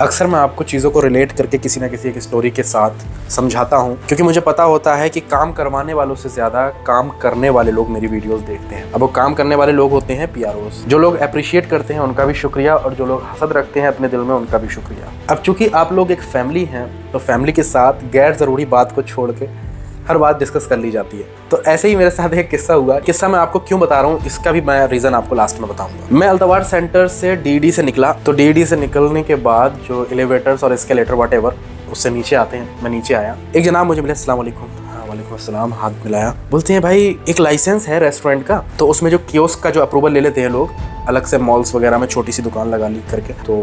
अक्सर मैं आपको चीज़ों को रिलेट करके किसी ना किसी एक स्टोरी के साथ समझाता हूँ, क्योंकि मुझे पता होता है कि काम करवाने वालों से ज़्यादा काम करने वाले लोग मेरी वीडियोस देखते हैं। अब वो काम करने वाले लोग होते हैं PROs। जो लोग अप्रिशिएट करते हैं उनका भी शुक्रिया, और जो लोग हसद रखते हैं अपने दिल में उनका भी शुक्रिया। अब चूंकि आप लोग एक फैमिली हैं, तो फैमिली के साथ गैर ज़रूरी बात को छोड़ के हर बात डिस्कस कर ली जाती है। तो ऐसे ही मेरे साथ एक किस्सा हुआ। किस्सा मैं आपको क्यों बता रहा हूँ, इसका भी मैं रीज़न आपको लास्ट में बताऊंगा। मैं अल्तवार सेंटर से DD से निकला, तो DD से निकलने के बाद जो एलिवेटर्स और एस्केलेटर वॉटएवर उससे नीचे आते हैं, मैं नीचे आया। एक जनाब मुझे मिले, अस्सलाम वालेकुम। हाँ वालेकुम अस्सलाम। हाथ मिलाया। बोलते हैं भाई एक लाइसेंस है रेस्टोरेंट का, तो उसमें जो कियोस्क का जो अप्रूवल ले लेते हैं लोग, अलग से मॉल्स वगैरह में छोटी सी दुकान लगा ली करके, तो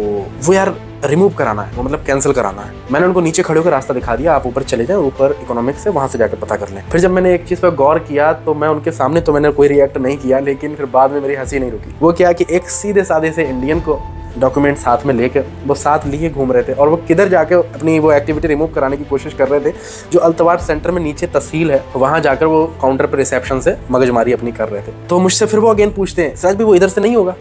वो यार रिमूव कराना है, वो मतलब कैंसिल कराना है। मैंने उनको नीचे खड़े होकर रास्ता दिखा दिया, आप ऊपर चले जाएं, ऊपर इकोनॉमिक्स से, वहाँ से जाकर पता कर लें। फिर जब मैंने एक चीज़ पर गौर किया तो मैं उनके सामने तो मैंने कोई रिएक्ट नहीं किया, लेकिन फिर बाद में मेरी हंसी नहीं रुकी। वो क्या कि एक सीधे साधे से इंडियन को डॉक्यूमेंट साथ में लेकर वो साथ लिए घूम रहे थे, और वो किधर जाके अपनी वो एक्टिविटी रिमूव कराने की कोशिश कर रहे थे। जो अल्तवार सेंटर में नीचे तहसील है, वहाँ जाकर वो काउंटर पर रिसेप्शन से मगजमारी अपनी कर रहे थे। तो मुझसे फिर वो अगेन पूछते हैं, सराज भी वो इधर से नहीं होगा?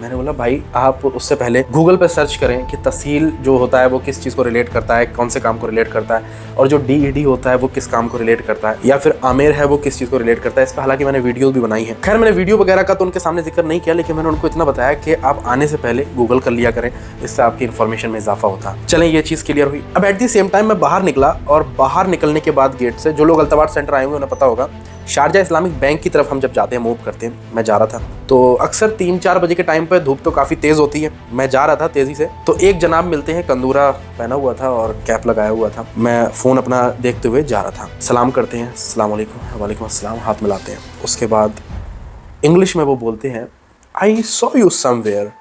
मैंने बोला भाई आप उससे पहले गूगल पे सर्च करें कि तहसील जो होता है वो किस चीज़ को रिलेट करता है, कौन से काम को रिलेट करता है, और जो DED होता है वो किस काम को रिलेट करता है, या फिर आमेर है वो किस चीज़ को रिलेट करता है। इस पर हालांकि मैंने वीडियो भी बनाई है। खैर मैंने वीडियो वगैरह का तो उनके सामने जिक्र नहीं किया, लेकिन मैंने उनको इतना बताया कि आप आने से पहले गूगल कर लिया करें, इससे आपकी इन्फॉर्मेशन में इजाफा होता है। चलें ये चीज़ क्लियर हुई। अब एट द सेम टाइम मैं बाहर निकला, और बाहर निकलने के बाद गेट से जो लोग अल्तवार सेंटर आए हुए उन्हें पता होगा, शारजा इस्लामिक बैंक की तरफ हम जब जाते हैं, मूव करते हैं, मैं जा रहा था। तो अक्सर 3-4 बजे के टाइम पे धूप तो काफ़ी तेज़ होती है, मैं जा रहा था तेज़ी से। तो एक जनाब मिलते हैं, कंदूरा पहना हुआ था और कैप लगाया हुआ था। मैं फ़ोन अपना देखते हुए जा रहा था। सलाम करते हैं, अस्सलाम वालेकुम। वालेकुम अस्सलाम। हाथ मिलाते हैं। उसके बाद इंग्लिश में वो बोलते हैं, I saw you somewhere,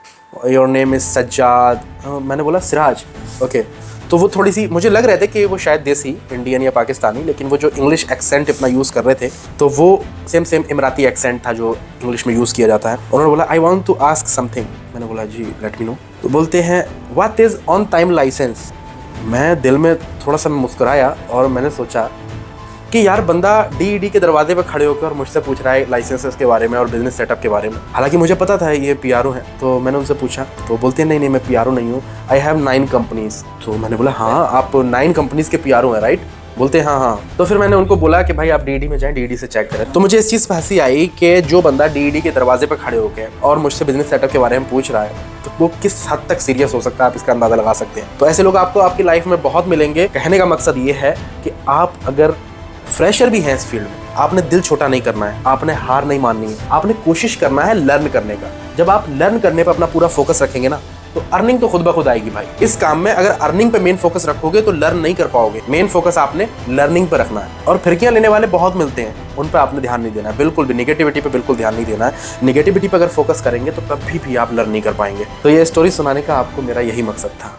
your name is Sajjad. मैंने बोला सिराज। ओके। तो वो थोड़ी सी मुझे लग रहे थे कि वो शायद देसी इंडियन या पाकिस्तानी, लेकिन वो जो इंग्लिश एक्सेंट अपना यूज़ कर रहे थे, तो वो सेम इमराती एक्सेंट था जो इंग्लिश में यूज़ किया जाता है। उन्होंने बोला I want to ask something. मैंने बोला जी लेट मी नो। तो बोलते हैं what is on time license. मैं दिल में थोड़ा सा मुस्कुराया, और मैंने सोचा कि यार बंदा DED के दरवाजे पर खड़े होकर मुझसे पूछ रहा है लाइसेंसेस के बारे में और बिजनेस सेटअप के बारे में। हालांकि मुझे पता था ये PRO है। तो मैंने उनसे पूछा, तो बोलते हैं नहीं मैं PRO नहीं हूँ, आई हैव 9 कंपनीज। तो मैंने बोला हाँ आप 9 कंपनीज के PRO हैं राइट? बोलते हैं हाँ। तो फिर मैंने उनको बोला कि भाई आप DED में जाएं, DED से चेक करें। तो मुझे इस चीज़ पर हंसी आई कि जो बंदा DED के दरवाजे पर खड़े होकर और मुझसे बिजनेस सेटअप के बारे में पूछ रहा है, तो वो किस हद तक सीरियस हो सकता है, आप इसका अंदाजा लगा सकते हैं। तो ऐसे लोग आपको आपकी लाइफ में बहुत मिलेंगे। कहने का मकसद ये है कि आप अगर फ्रेशर भी हैं इस फील्ड में, आपने दिल छोटा नहीं करना है, आपने हार नहीं माननी है, आपने कोशिश करना है लर्न करने का। जब आप लर्न करने पर अपना पूरा फोकस रखेंगे ना, तो अर्निंग तो खुद ब खुद आएगी भाई। इस काम में अगर अर्निंग पे मेन फोकस रखोगे तो लर्न नहीं कर पाओगे। मेन फोकस आपने लर्निंग पे रखना है। और फिरकियां लेने वाले बहुत मिलते हैं, उन पे आपने ध्यान नहीं देना है, बिल्कुल भी निगेटिविटी पे बिल्कुल ध्यान नहीं देना है। निगेटिविटी पे अगर फोकस करेंगे तो कभी भी आप लर्न नहीं कर पाएंगे। तो ये स्टोरी सुनाने का आपको मेरा यही मकसद था।